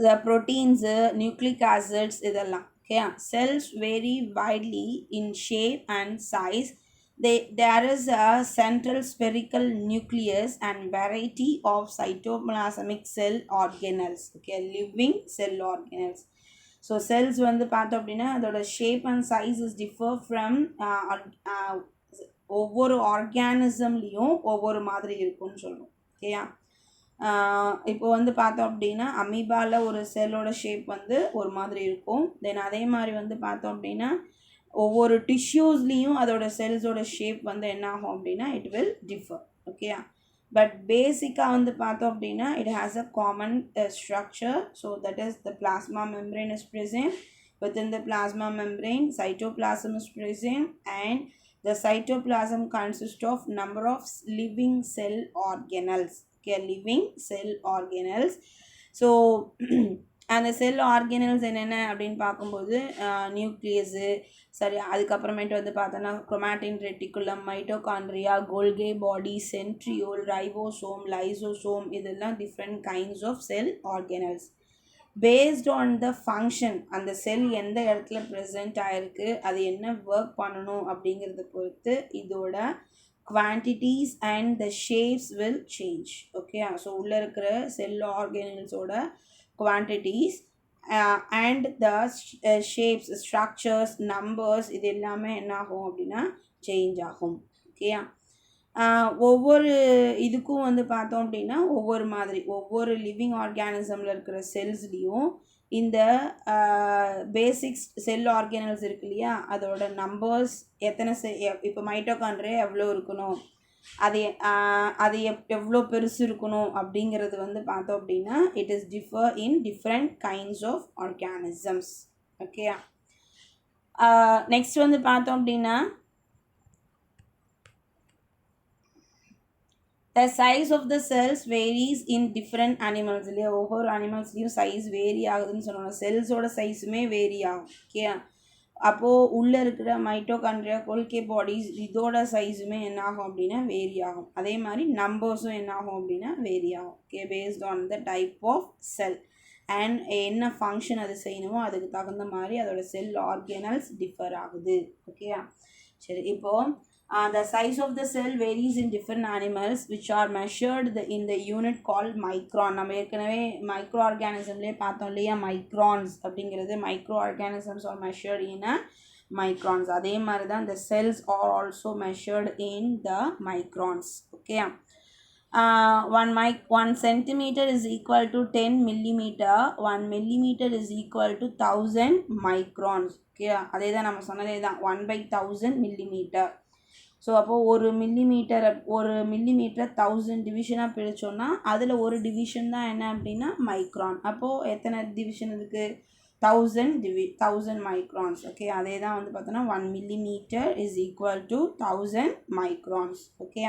the proteins, nucleic acids இதெல்லாம். Okay. cells vary widely in shape and size. There is a central spherical nucleus and variety of cytoplasmic cell organelles. Okay, living cell organelles. So cells வந்து பார்த்தோம் அப்படின்னா அதோட shape and sizes differ from ஒவ்வொரு ஆர்கானிசம்லேயும் ஒவ்வொரு மாதிரி இருக்கும்னு சொல்லுவோம். ஓகேயா. இப்போ வந்து பார்த்தோம் அப்படின்னா அமீபாவில் ஒரு செல்லோட ஷேப் வந்து ஒரு மாதிரி இருக்கும். தென் அதே மாதிரி வந்து பார்த்தோம் அப்படின்னா ஒவ்வொரு டிஷ்யூஸ்லேயும் அதோட செல்ஸோட ஷேப் வந்து என்ன ஆகும் அப்படின்னா இட் வில் டிஃபர். ஓகேயா. பட் பேசிக்காக வந்து பார்த்தோம் அப்படின்னா it has a common structure. So that is the plasma membrane is present. Within the plasma membrane, cytoplasm is present, and the cytoplasm consists of number of living cell organelles. Okay, living cell organelles. So அந்த செல் organelles என்னென்ன அப்படின்னு பார்க்கும்போது nucleus சரி, அதுக்கப்புறமேட்டு வந்து பார்த்தோன்னா chromatin reticulum, mitochondria, Golgi body, centriole, ribosome, lysosome இதெல்லாம் different kinds of cell organelles. Based on the function, அந்த செல் எந்த இடத்துல ப்ரெசென்ட் ஆகிருக்கு, அது என்ன ஒர்க் பண்ணணும் அப்படிங்கிறத பொறுத்து இதோட quantities and the shapes will change. Okay, so உள்ள இருக்கிற செல் ஆர்கனல்ஸோட quantities and the shapes, structures, numbers இது எல்லாமே என்ன ஆகும் அப்படின்னா சேஞ்ச் ஆகும். ஓகேயா. ஒவ்வொரு இதுக்கும் வந்து பார்த்தோம் அப்படின்னா ஒவ்வொரு மாதிரி ஒவ்வொரு லிவிங் ஆர்கானிசமில் இருக்கிற செல்ஸ்லேயும் இந்த பேசிக்ஸ் செல் ஆர்கனல்ஸ் இருக்கு இல்லையா, அதோட நம்பர்ஸ் எத்தனை இப்போ மைட்டோகாண்ட்ரியா எவ்வளோ இருக்கணும், அது எவ்வளோ பெருசு இருக்கணும் அப்படிங்கிறது வந்து பார்த்தோம் அப்படின்னா it is differ in different kinds of organisms. Okay. Next வந்து பார்த்தோம் அப்படின்னா the size of the cells varies in different animals இல்லையா ஒவ்வொரு அனிமல்ஸ்லேயும் சைஸ் வேரி ஆகுதுன்னு சொன்னோம் செல்ஸோட சைஸுமே வேரி ஆகும் ஓகே அப்போது உள்ளே இருக்கிற மைட்டோகாண்ட்ரியா கொல்கே பாடிஸ் இதோட சைஸுமே என்ன ஆகும் அப்படின்னா வேரி ஆகும் அதே மாதிரி நம்பர்ஸும் என்ன ஆகும் அப்படின்னா வேரி ஆகும் okay based on the type of cell and என்ன ஃபங்க்ஷன் அது செய்யணுமோ அதுக்கு தகுந்த மாதிரி அதோட செல் ஆர்கனல்ஸ் டிஃபர் ஆகுது ஓகேயா சரி இப்போது the size of the cell varies in different animals which are measured in the unit called micron நம்ம ஏற்கனவே மைக்ரோ ஆர்கானிசம்லேயே பார்த்தோம் இல்லையா மைக்ரான்ஸ் அப்படிங்கிறது மைக்ரோ ஆர்கானிசம்ஸ் ஆர் மெஷர்ட் இன் மைக்ரான்ஸ் அதே மாதிரி தான் the cells are also measured in the microns okay 1 centimeter is equal to 10 millimeter 1 millimeter is equal to 1000 microns okay அதே தான் நம்ம சொன்னதே தான் 1/1000 millimeter ஸோ அப்போது ஒரு மில்லிமீட்டரை 1000 டிவிஷனாக பிரித்தோன்னா அதில் ஒரு டிவிஷன் தான் என்ன அப்படின்னா மைக்ரான் அப்போது எத்தனை டிவிஷன் இருக்குது 1000 மைக்ரான்ஸ் ஓகே அதே தான் வந்து பார்த்தோன்னா 1 millimeter is equal to 1000 microns okay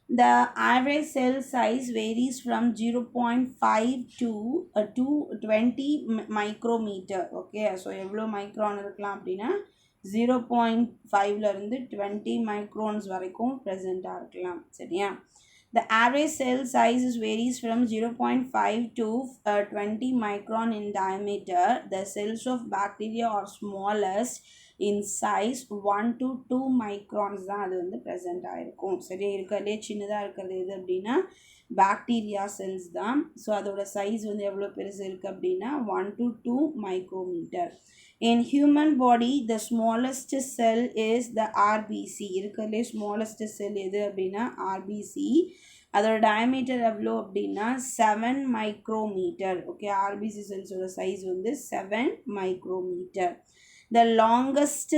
the average cell size varies from 0.5 to 20 micrometer okay so எவ்வளோ மைக்ரான் இருக்கலாம் அப்படின்னா 0.5லேருந்து 20 மைக்ரோன்ஸ் வரைக்கும் ப்ரெசண்ட்டாக இருக்கலாம் சரியா the average cell size varies from 0.5 to 20 micron in diameter the cells of bacteria are smallest in size 1 to 2 microns தான் அது வந்து present ஆகிருக்கும் சரி இருக்கிறதே சின்னதாக இருக்கிறது எது அப்படின்னா பாக்டீரியா செல்ஸ் தான் ஸோ அதோட சைஸ் வந்து எவ்வளோ பெருசு இருக்குது அப்படின்னா 1 to 2 micrometer in human body the smallest cell is the RBC இருக்கிறதுலே smallest cell எது அப்படின்னா RBC அதோட டயமீட்டர் எவ்வளோ அப்படின்னா 7 micrometer ஓகே RBC செல்ஸோட சைஸ் வந்து 7 micrometer the longest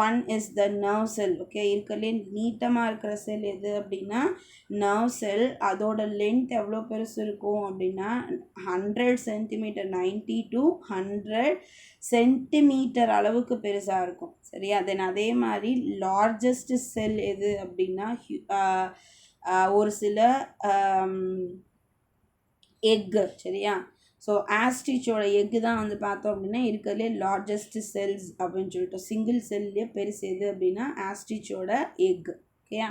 one is the nerve cell okay இருக்கலே நீட்டமாக இருக்கிற செல் எது அப்படின்னா nerve cell அதோட லென்த் எவ்வளோ பெருசு இருக்கும் அப்படின்னா 100 சென்டிமீட்டர் 90 to 100 சென்டிமீட்டர் அளவுக்கு பெருசாக இருக்கும் சரியா தென் அதே மாதிரி லார்ஜஸ்ட் செல் எது அப்படின்னா ஒரு சில எக்கு சரியா ஸோ ஆஸ்ட்ரிச்சோட எக்கு தான் வந்து பார்த்தோம் அப்படின்னா இருக்கிறதுலே லார்ஜஸ்ட் செல்ஸ் அப்படின்னு சொல்லிட்டு சிங்கிள் செல்லே பெருசு எது அப்படின்னா ஆஸ்ட்ரிச்சோட எக் ஓகேயா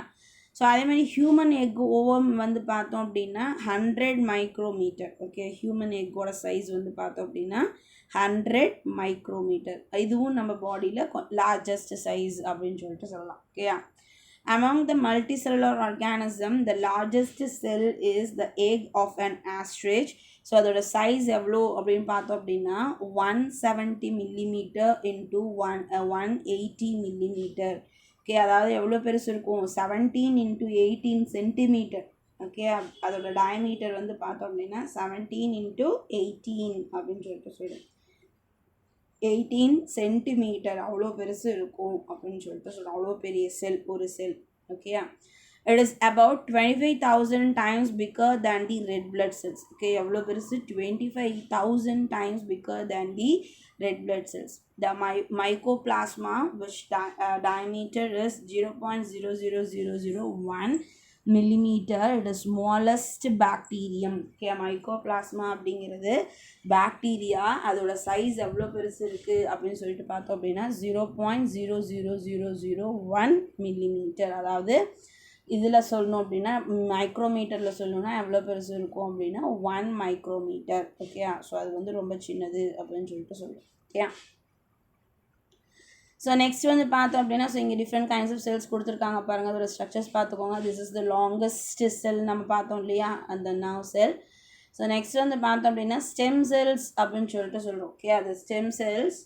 ஸோ அதே மாதிரி ஹியூமன் எக் ஓவம் வந்து பார்த்தோம் அப்படின்னா 100 மைக்ரோமீட்டர் ஓகே ஹியூமன் எக்கோட சைஸ் வந்து பார்த்தோம் அப்படின்னா 100 மைக்ரோமீட்டர் இதுவும் நம்ம பாடியில் லார்ஜஸ்ட் சைஸ் அப்படின்னு சொல்லிட்டு சொல்லலாம் ஓகேயா among the multicellular organism the largest cell is the egg of an ostrich so அதோட சைஸ் எவ்வளோ அப்படின்னு பார்த்தோம் அப்படின்னா 170 millimeter into 180 millimeter ஓகே அதாவது எவ்வளோ பெருசு இருக்கும் 17 into 18 சென்டிமீட்டர் ஓகே அதோட டயமீட்டர் வந்து பார்த்தோம் அப்படின்னா 17 into 18 அப்படின்னு சொல்லிட்டு சொல்லுவோம் 18 சென்டிமீட்டர் அவ்வளோ பெருசு இருக்கும் அப்படின்னு சொல்லிட்டு சொல்கிறோம் அவ்வளோ பெரிய செல் ஒரு செல் ஓகேயா it is about 25,000 times bigger than the red blood cells okay எவ்வளோ பெருசு 25,000 times bigger than the red blood cells the mycoplasma which diameter is 0.00001 millimeter it is smallest bacterium okay mycoplasma அப்படிங்கிறது பாக்டீரியா அதோட size எவ்வளோ பெருசு இருக்குது அப்படின்னு சொல்லிட்டு பார்த்தோம் அப்படின்னா 0.00001 millimeter அதாவது இதில் சொல்லணும் அப்படின்னா மைக்ரோமீட்டரில் சொல்லணும்னா எவ்வளோ பெருசு இருக்கும் அப்படின்னா 1 மைக்ரோமீட்டர் ஓகே ஸோ அது வந்து ரொம்ப சின்னது அப்படின்னு சொல்லிட்டு சொல்லுவோம் ஓகே ஸோ நெக்ஸ்ட் வந்து பார்த்தோம் அப்படின்னா ஸோ இங்கே டிஃப்ரெண்ட் கைண்ட்ஸ் ஆஃப் செல்ஸ் கொடுத்துருக்காங்க பாருங்கள் அதோட ஸ்ட்ரக்சர்ஸ் பார்த்துக்கோங்க திஸ் இஸ் த லாங்கஸ்ட் செல் நம்ம பார்த்தோம் இல்லையா அந்த நர்வ் செல் ஸோ நெக்ஸ்ட் வந்து பார்த்தோம் அப்படின்னா ஸ்டெம் செல்ஸ் அப்படின்னு சொல்லிட்டு சொல்கிறோம் ஓகே அது stem cells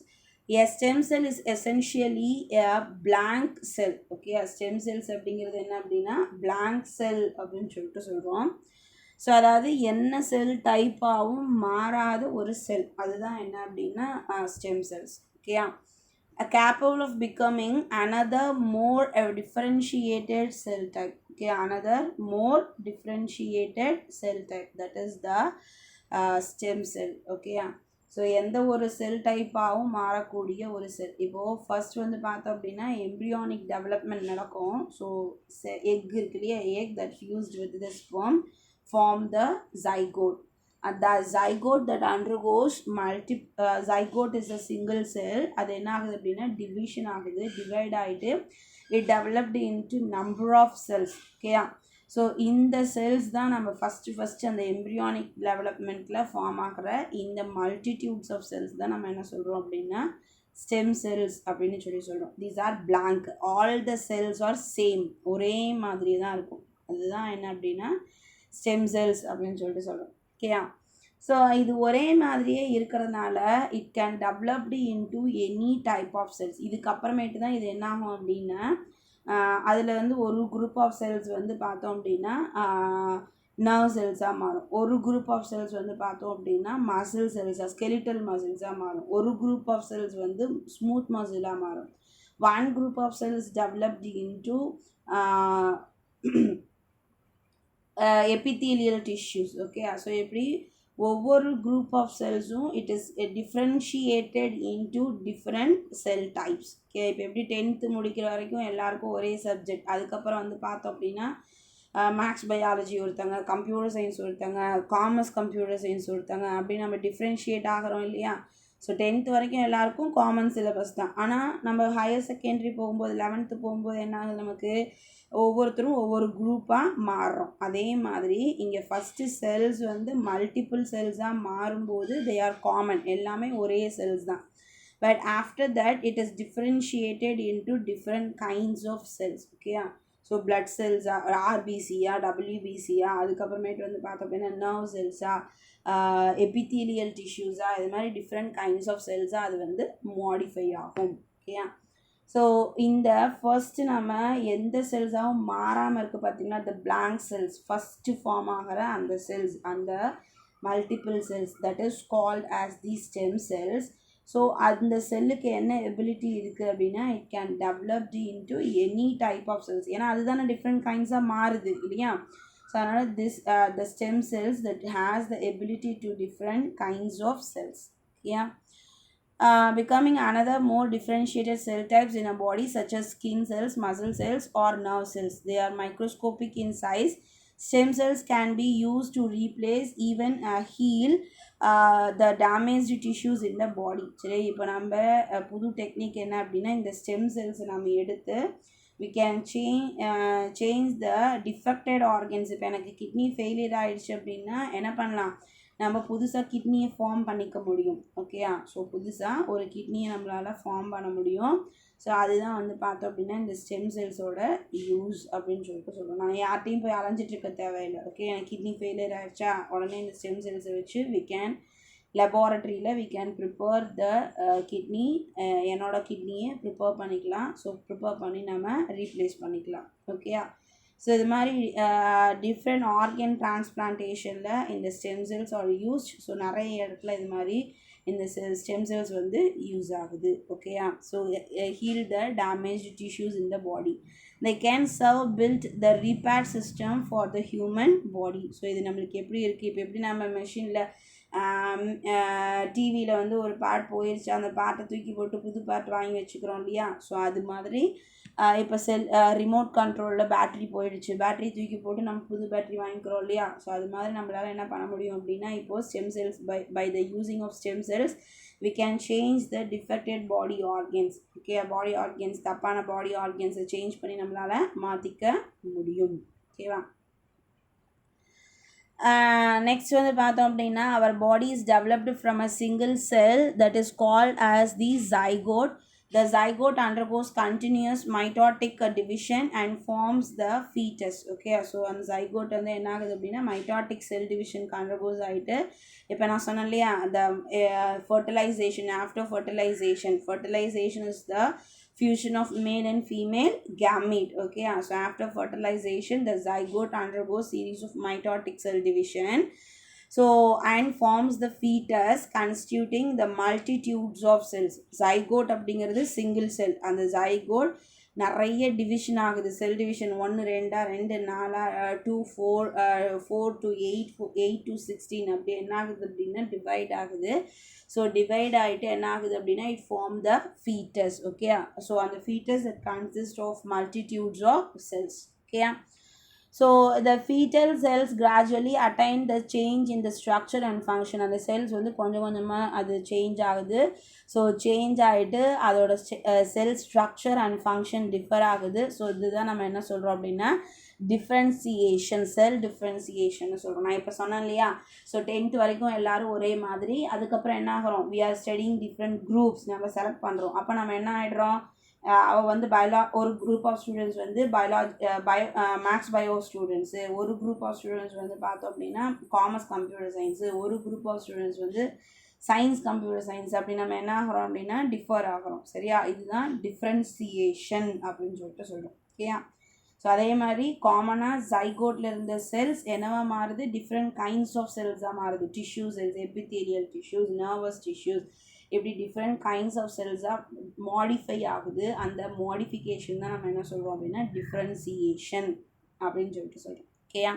a stem cell is essentially a blank cell okay a stem cells அப்படிங்கிறது என்ன அப்படின்னா blank cell அப்படின்னு சொல்லிட்டு சொல்கிறோம் ஸோ அதாவது என்ன செல் டைப்பாகவும் மாறாத ஒரு செல் அதுதான் என்ன அப்படின்னா ஸ்டெம் செல்ஸ் ஓகேயா capable of becoming another more differentiated cell type okay another more differentiated cell type that is the stem cell okay so எந்த ஒரு செல் டைப்பாகவும் மாறக்கூடிய ஒரு செல். இப்போது ஃபர்ஸ்ட் வந்து பார்த்தோம் அப்படின்னா எம்ப்ரியானிக் டெவலப்மெண்ட் நடக்கும். ஸோ எக் இருக்கு இல்லையா, egg that fused with the sperm form the zygote. அந்த zygote that undergoes zygote is a single cell. அது என்ன ஆகுது அப்படின்னா டிவிஷன் ஆகுது, டிவைட் ஆகிட்டு it developed into number of cells. ஓகேயா. ஸோ இந்த செல்ஸ் தான் நம்ம ஃபஸ்ட்டு அந்த எம்ப்ரியானிக் டெவலப்மெண்ட்டில் ஃபார்ம் ஆகிற இந்த மல்டிடியூட்ஸ் ஆஃப் செல்ஸ் தான் நம்ம என்ன சொல்கிறோம் அப்படின்னா ஸ்டெம் செல்ஸ் அப்படின்னு சொல்கிறோம். These are blank, all the cells are same, ஒரே மாதிரி தான் இருக்கும். அதுதான் என்ன அப்படின்னா ஸ்டெம் செல்ஸ் அப்படின்னு சொல்கிறோம். ஓகேயா. ஸோ இது ஒரே மாதிரியே இருக்கிறதுனால it can developed into any type of cells. இதுக்கப்புறமேட்டு தான் இது என்ன ஆகும் அப்படின்னா அதில் வந்து ஒரு குரூப் ஆஃப் செல்ஸ் வந்து பார்த்தோம் அப்படின்னா நர்வ் செல்ஸாக மாறும். ஒரு குரூப் ஆஃப் செல்ஸ் வந்து பார்த்தோம் அப்படின்னா மசில் செல்ஸாக, ஸ்கெலிட்டல் மசில்ஸாக மாறும். ஒரு குரூப் ஆஃப் செல்ஸ் வந்து ஸ்மூத் மசிலாக மாறும். One group of cells developed into epithelial tissues. Okay. So எப்படி ஒவ்வொரு குரூப் ஆஃப் செல்ஸும் it is differentiated into different cell types. Okay. இப்போ எப்படி 10th முடிக்கிற வரைக்கும் எல்லாருக்கும் ஒரே சப்ஜெக்ட், அதுக்கப்புறம் வந்து பார்த்தோம் அப்படின்னா மேக்ஸ் பயாலஜி ஒருத்தங்க, கம்ப்யூட்டர் சயின்ஸ் ஒருத்தங்க, காமர்ஸ் கம்ப்யூட்டர் சயின்ஸ் ஒருத்தங்க, அப்படின்னு நம்ம டிஃப்ரென்ஷியேட் ஆகிறோம் இல்லையா. ஸோ 10th வரைக்கும் எல்லாருக்கும் காமன் சிலபஸ் தான். ஆனால் நம்ம ஹையர் செகண்டரி போகும்போது 11th போகும்போது என்ன ஆகுது, நமக்கு ஒவ்வொருத்தரும் ஒவ்வொரு குரூப்பாக மாறுறோம். அதே மாதிரி இங்கே ஃபஸ்ட்டு செல்ஸ் வந்து மல்டிபிள் செல்ஸாக மாறும்போது தே ஆர் காமன், எல்லாமே ஒரே செல்ஸ் தான். But after that it is differentiated into different kinds of cells. ஓகேயா. ஸோ பிளட் செல்ஸா, ஆர்பிசியா, டபிள்யூபிசியா, அதுக்கப்புறமேட்டு வந்து பார்த்தோம் அப்படின்னா நர்வ் செல்ஸா, எபித்தீலியல் டிஷ்யூஸா, இது மாதிரி டிஃப்ரெண்ட் கைண்ட்ஸ் ஆஃப் செல்ஸாக அது வந்து மாடிஃபை ஆகும். ஓகேயா. ஸோ இந்த ஃபர்ஸ்ட்டு நம்ம எந்த செல்ஸாகவும் மாறாமல் இருக்குது பார்த்திங்கன்னா the blank cells, first form ஆகிற அந்த செல்ஸ், அந்த multiple cells, that is called as the stem cells. So அந்த செல்லுக்கு என்ன எபிலிட்டி இருக்குது அப்படின்னா it can developed into any type of cells. ஏன்னா அதுதானே டிஃப்ரெண்ட் கைண்ட்ஸாக மாறுது இல்லையா. ஸோ அதனால் the stem cells that has the ability to different kinds of cells. ஓகேயா. Becoming another more differentiated cell types in a body such as skin cells, muscle cells or nerve cells. They are microscopic in size. Stem cells can be used to replace even heal the damaged tissues in the body. சரி, இப்போ நம்ம புது technique என்ன அப்படின்னா இந்த stem cells நம்ம எடுத்து we can change the defected organs. இப்போ எனக்கு கிட்னி ஃபெயிலியர் ஆகிடுச்சு அப்படின்னா என்ன பண்ணலாம், நம்ம புதுசாக கிட்னியை ஃபார்ம் பண்ணிக்க முடியும். ஓகேயா. ஸோ புதுசாக ஒரு கிட்னியை நம்மளால் ஃபார்ம் பண்ண முடியும். ஸோ அதுதான் வந்து பார்த்தோம் அப்படின்னா இந்த ஸ்டெம் செல்ஸோட யூஸ் அப்படின்னு சொல்கிறோம். நான் யார்ட்டையும் போய் அலைஞ்சிட்ருக்க தேவையில்லை. ஓகே. எனக்கு கிட்னி ஃபெயிலியர் ஆகிடுச்சா, உடனே இந்த ஸ்டெம் செல்ஸை வச்சு வி கேன் லெபார்ட்ரியில் we can prepare the kidney, என்னோட கிட்னியை ப்ரிப்பேர் பண்ணிக்கலாம். ஸோ ப்ரிப்பேர் பண்ணி நம்ம ரீப்ளேஸ் பண்ணிக்கலாம். ஓகேயா. ஸோ இது மாதிரி டிஃப்ரெண்ட் ஆர்கன் டிரான்ஸ்பிளான்டேஷனில் இந்த stem cells are used. So நிறைய இடத்துல இது மாதிரி இந்த ஸ்டெம் செல்ஸ் வந்து யூஸ் ஆகுது. ஓகேயா. So heal the damaged tissues in the body. they can serve build the repair system for the human body. So இது நம்மளுக்கு எப்படி இருக்குது, இப்போ எப்படி நம்ம மெஷினில் டிவியில் வந்து ஒரு பார்ட் போயிடுச்சு, அந்த பார்ட்டை தூக்கி போட்டு புது பார்ட் வாங்கி வச்சுக்கிறோம் இல்லையா. ஸோ அது மாதிரி இப்போ ரிமோட் கண்ட்ரோலில் பேட்ரி போயிடுச்சு, பேட்ரி தூக்கி போட்டு நம்ம புது பேட்ரி வாங்கிக்கிறோம் இல்லையா. ஸோ அது மாதிரி நம்மளால் என்ன பண்ண முடியும் அப்படின்னா இப்போது stem cells by the using of stem cells we can change the defected body organs. Okay. Body organs, தப்பான பாடி ஆர்கன்ஸை சேஞ்ச் பண்ணி நம்மளால் மாற்றிக்க முடியும். ஓகேவா. நெக்ஸ்ட் வந்து பார்த்தோம் அப்படின்னா our body is developed from a single cell that is called as the zygote. The zygote undergoes continuous mitotic division and forms the fetus. Okay. So அந்த zygote வந்து என்ன ஆகுது அப்படின்னா மைட்டாட்டிக் செல் டிவிஷனுக்கு அண்டர்கோஸ் ஆகிட்டு இப்போ நான் சொன்னேன் இல்லையா அந்த fertilization, after fertilization is the fusion of male and female gamete. Okay. So after fertilization the zygote undergoes series of mitotic cell division. So and forms the fetus constituting the multitudes of cells. Zygote அப்படிங்கிறது single cell. அந்த zygote நிறைய division ஆகுது. Cell division 1 2 2 4 2 4 4 to 8 8 to 16 அப்படி என்ன ஆகுது அப்படின்னா divide ஆகுது. So divide ஆகிட்டு என்ன ஆகுது அப்படின்னா it form the foetus. Okay, so அந்த foetus that consist of multitudes of cells. ஓகே, so the fetal cells gradually attain the change in the structure and function. அந்த cells வந்து கொஞ்சம் கொஞ்சமாக அது சேஞ்ச் ஆகுது. ஸோ சேஞ்ச் ஆகிட்டு அதோட செல் ஸ்ட்ரக்சர் அண்ட் ஃபங்க்ஷன் டிஃபர் ஆகுது. ஸோ இதுதான் நம்ம என்ன சொல்கிறோம் அப்படின்னா டிஃப்ரென்சியேஷன், செல் டிஃப்ரென்சியேஷன் சொல்கிறோம். நான் இப்போ சொன்னேன் இல்லையா, ஸோ 10th வரைக்கும் எல்லோரும் ஒரே மாதிரி, அதுக்கப்புறம் என்ன ஆகிறோம், we are studying different groups, நம்ம செலக்ட் பண்ணுறோம். அப்போ நம்ம என்ன ஆகிடுறோம், அவள் வந்து ஒரு குரூப் ஆஃப் ஸ்டூடெண்ட்ஸ் வந்து மேக்ஸ் பயோ ஸ்டூடெண்ட்ஸு, ஒரு குரூப் ஆஃப் ஸ்டூடெண்ட்ஸ் வந்து பார்த்தோம் அப்படின்னா காமர்ஸ் கம்ப்யூட்டர் சயின்ஸு, ஒரு குரூப் ஆஃப் ஸ்டூடெண்ட்ஸ் வந்து சயின்ஸ் கம்ப்யூட்டர் சயின்ஸ், அப்படி நம்ம என்ன ஆகிறோம் அப்படின்னா டிஃபர் ஆகிறோம். சரியா, இதுதான் டிஃப்ரென்சியேஷன் அப்படின்னு சொல்லிட்டு சொல்கிறோம். ஓகேயா, ஸோ அதே மாதிரி காமனாக ஜைகோட்டில் இருந்த செல்ஸ் என்னவா மாறுது, டிஃப்ரெண்ட் கைண்ட்ஸ் ஆஃப் செல்ஸாக மாறுது. Tissue cells, epithelial tissues, nervous tissues, இப்படி டிஃப்ரெண்ட் கைண்ட்ஸ் ஆஃப் செல்ஸாக மாடிஃபை ஆகுது. அந்த மாடிஃபிகேஷன் தான் நம்ம என்ன சொல்கிறோம் அப்படின்னா டிஃப்ரென்சியேஷன் அப்படின்னு சொல்லிட்டு சொல்கிறோம். ஓகேயா,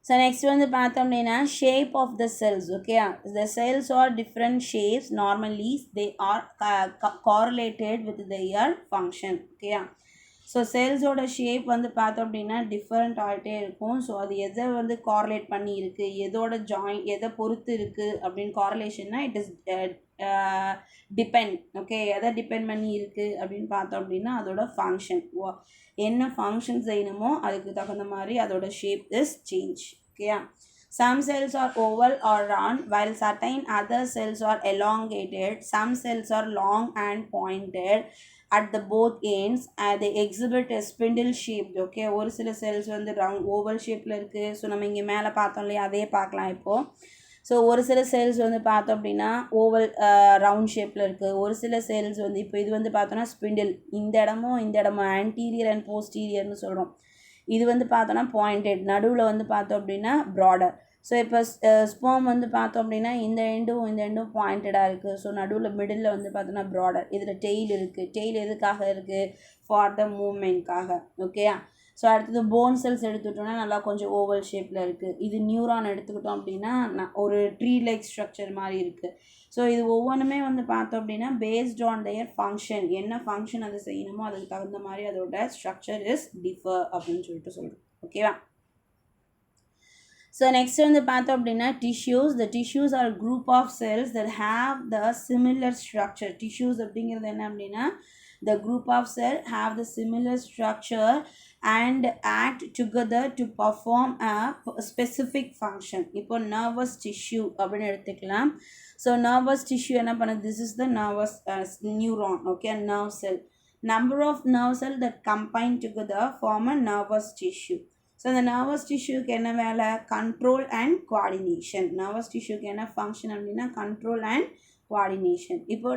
ஸோ நெக்ஸ்ட் வந்து பார்த்தோம் அப்படின்னா shape of the cells. Okay, the cells are different shapes, normally they are correlated with their function. ஓகேயா, ஸோ செல்ஸோட ஷேப் வந்து பார்த்தோம் அப்படின்னா டிஃப்ரெண்ட் ஆகிட்டே இருக்கும். ஸோ அது எதை வந்து கார்லேட் பண்ணி இருக்குது, எதோட எதை பொறுத்து இருக்குது அப்படின்னு கார்லேஷன்னா இட் இஸ் டிபெண்ட். ஓகே, எதை டிபெண்ட் பண்ணி இருக்குது அப்படின்னு பார்த்தோம் அப்படின்னா அதோட ஃபங்க்ஷன், என்ன ஃபங்க்ஷன் செய்யணுமோ அதுக்கு தகுந்த மாதிரி அதோட ஷேப் இஸ் சேஞ்ச். ஓகேயா, some cells are oval or round while certain other cells are elongated. Some cells are long and pointed at the both ends. They exhibit a spindle shaped. Okay, ஒரு சில cells வந்து round oval ஷேப்பில் இருக்குது. So நம்ம இங்கே மேலே பார்த்தோம் இல்லையா, அதே பார்க்கலாம் இப்போது. ஸோ ஒரு சில செல்ஸ் வந்து பார்த்தோம் அப்படின்னா ஓவல் ரவுண்ட் ஷேப்பில் இருக்குது. ஒரு சில செல்ஸ் வந்து இப்போ இது வந்து பார்த்தோன்னா ஸ்பிண்டில், இந்த இடமும் ஆன்டீரியர் அண்ட் போஸ்டீரியர்னு சொல்கிறோம். இது வந்து பார்த்தோன்னா பாயிண்டட், நடுவில் வந்து பார்த்தோம் அப்படின்னா ப்ராடர். ஸோ இப்போ ஸ்போம் வந்து பார்த்தோம் அப்படின்னா இந்த எண்டும் பாயிண்டடாக இருக்குது. ஸோ நடுவில் மிடில் வந்து பார்த்தோன்னா ப்ராடர். இதில் டெய்ல் இருக்குது. டெய்ல் எதுக்காக இருக்குது, ஃபார் த மூமெண்ட்காக. ஓகேயா, ஸோ அடுத்தது போன் செல்ஸ் எடுத்துக்கிட்டோன்னா நல்லா கொஞ்சம் ஓவல் ஷேப்பில் இருக்குது. இது நியூரான் எடுத்துக்கிட்டோம் அப்படின்னா ஒரு ட்ரீ லைக் ஸ்ட்ரக்சர் மாதிரி இருக்குது. ஸோ இது ஒவ்வொன்றுமே வந்து பார்த்தோம் அப்படின்னா பேஸ்ட் ஆன் their ஃபங்க்ஷன், என்ன ஃபங்க்ஷன் அது செய்யணுமோ அதுக்கு தகுந்த மாதிரி அதோட ஸ்ட்ரக்சர் இஸ் டிஃபர் அப்படின்னு சொல்லிட்டு சொல்கிறோம். ஓகேவா, ஸோ நெக்ஸ்ட் வந்து பார்த்தோம் அப்படின்னா tissues. The tissues are group of cells that have the similar structure. Tissues அப்படிங்கிறது என்ன அப்படின்னா the group of cell have the similar structure and act together to perform a specific function. இப்போ nervous tissue அப்படின்னு எடுத்துக்கலாம். So nervous tissue என்ன பண்ணுது, this is the nervous neuron. Okay, nerve cell, number of nerve cells that combine together form a nervous tissue. So அந்த nervous டிஷ்யூக்கு என்ன வேலை, control and coordination. Nervous டிஷ்யூக்கு என்ன function அப்படின்னா control and coordination. இப்போ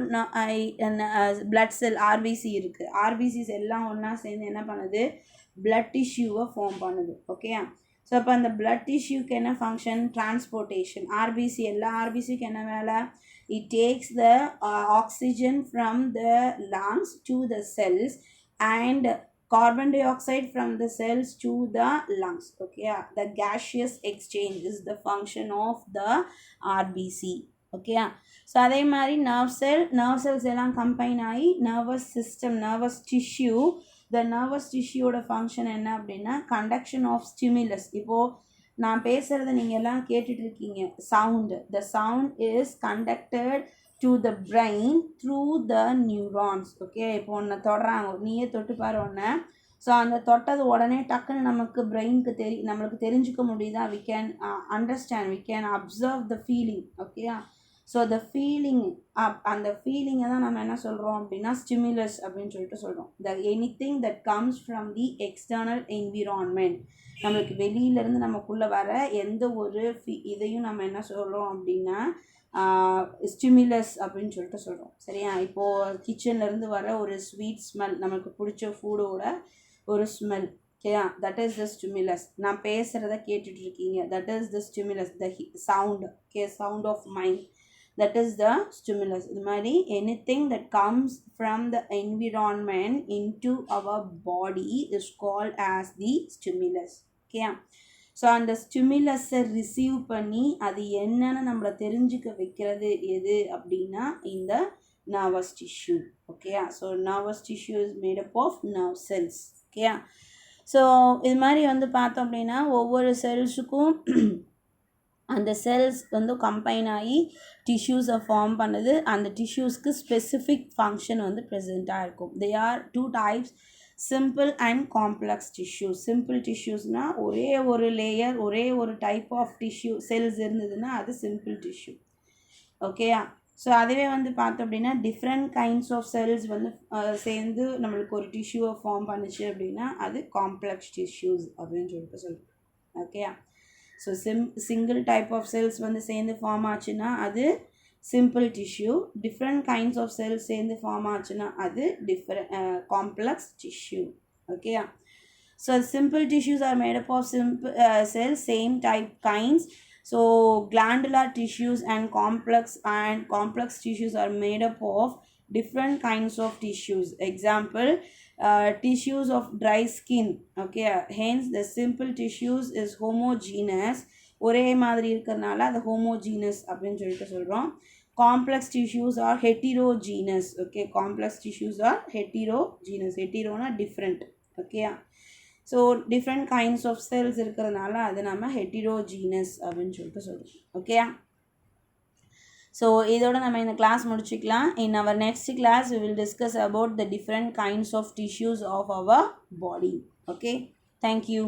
blood cell RBC இருக்குது. RPCs எல்லாம் ஒன்றா சேர்ந்து என்ன பண்ணுது, பிளட் டிஷ்யூவை ஃபார்ம் பண்ணுது. ஓகே, ஸோ அப்போ அந்த பிளட் டிஷ்யூக்கு என்ன ஃபங்க்ஷன், டிரான்ஸ்போர்ட்டேஷன். ஆர்பிசி, எல்லா ஆர்பிசிக்கு என்ன வேலை, it takes the oxygen from the lungs to the cells and carbon dioxide from the cells to the lungs. Okay, the gaseous exchange is the function of the RBC. Okay, so அதே மாதிரி nerve cells எல்லாம் combine ஆகி nervous system, nervous tissue. the nervous tissue ஓட function என்ன அப்படின்னா conduction of stimulus. இப்போது நான் பேசுகிறத நீங்கள் எல்லாம் கேட்டுட்ருக்கீங்க, sound. The sound is conducted to the brain through the neurons. Okay, இப்போ ஒன்று தொடுறாங்க, நீயே தொட்டுப்பாரு ஒன்று. ஸோ அந்த தொட்டது உடனே டக்குன்னு நமக்கு பிரெயினுக்கு நம்மளுக்கு தெரிஞ்சுக்க முடியுதா, we can understand, we can observe the feeling. ஓகேயா, ஸோ த ஃபீலிங், அந்த ஃபீலிங்கை தான் நம்ம என்ன சொல்கிறோம் அப்படின்னா ஸ்டிமுலஸ் அப்படின்னு சொல்லிட்டு சொல்கிறோம். The anything that comes from the external environment, நம்மளுக்கு வெளியிலேருந்து நமக்குள்ளே வர எந்த ஒரு இதையும் நம்ம என்ன சொல்கிறோம் அப்படின்னா ஸ்டிமுலஸ் அப்படின்னு சொல்லிட்டு சொல்கிறோம். சரியா, இப்போது கிச்சன்லேருந்து வர ஒரு ஸ்வீட் ஸ்மெல், நமக்கு பிடிச்ச ஃபுட்டோட ஒரு ஸ்மெல். ஓகேயா, தட் இஸ் த ஸ்டிமுலஸ். நான் பேசுகிறத கேட்டுட்ருக்கீங்க, that is the stimulus. The sound. Okay, sound of mind. that is the stimulus. இது மாதிரி anything that comes from the environment into our body is called as the stimulus. Okay, so அந்த ஸ்டிமுலஸை receive பண்ணி அது என்னன்னு நம்மளை தெரிஞ்சுக்க வைக்கிறது எது அப்படின்னா இந்த நர்வஸ் டிஷ்யூ. ஓகேயா, so nervous tissue is made up of nerve cells. ஓகேயா, ஸோ இது மாதிரி வந்து பார்த்தோம் அப்படின்னா ஒவ்வொரு செல்ஸுக்கும் அந்த செல்ஸ் வந்து கம்பைன் ஆகி டிஷ்யூஸை ஃபார்ம் பண்ணுது. அந்த டிஷ்யூஸ்க்கு ஸ்பெசிஃபிக் ஃபங்க்ஷன் வந்து ப்ரெசென்ட்டாக இருக்கும். They are 2 types, simple and complex tissues. Simple டிஷ்யூஸ்னால் ஒரே ஒரு லேயர் ஒரே ஒரு டைப் ஆஃப் டிஷ்யூ செல்ஸ் இருந்ததுன்னா அது சிம்பிள் டிஷ்யூ. ஓகேயா, ஸோ அதுவே வந்து பார்த்தோம் அப்படின்னா டிஃப்ரெண்ட் கைண்ட்ஸ் ஆஃப் செல்ஸ் வந்து சேர்ந்து நம்மளுக்கு ஒரு டிஷ்யூவை ஃபார்ம் பண்ணுச்சு அப்படின்னா அது காம்ப்ளெக்ஸ் டிஷ்யூஸ் அப்படின்னு சொல்லிட்டு சொல்கிறோம். ஓகேயா, so single type of cells வந்து சேர்ந்து ஃபார்ம் ஆச்சுன்னா அது simple tissue. Different kinds of cells சேர்ந்து ஃபார்ம் ஆச்சுன்னா அது complex tissue. Okay, so simple tissues are made up of simple cells, same type kinds. So glandular tissues and complex tissues are made up of different kinds of tissues. Example, tissues of dry skin. Okay, hence the simple tissues is homogeneous. ஒரே மாதிரி இருக்கிறதுனால அது homogeneous அப்படின்னு சொல்லிட்டு சொல்கிறோம். Complex tissues are heterogeneous. Okay, complex tissues are heterogeneous. ஹெட்டிரோனா different. ஓகேயா, so different kinds of cells இருக்கிறதுனால அது நம்ம ஹெட்டிரோஜீனஸ் அப்படின்னு சொல்லிட்டு சொல்கிறோம். ஓகேயா, ஸோ இதோட நம்ம இந்த கிளாஸ் முடிச்சுக்கலாம். In our next class we will discuss about the different kinds of tissues of our body. Okay, thank you.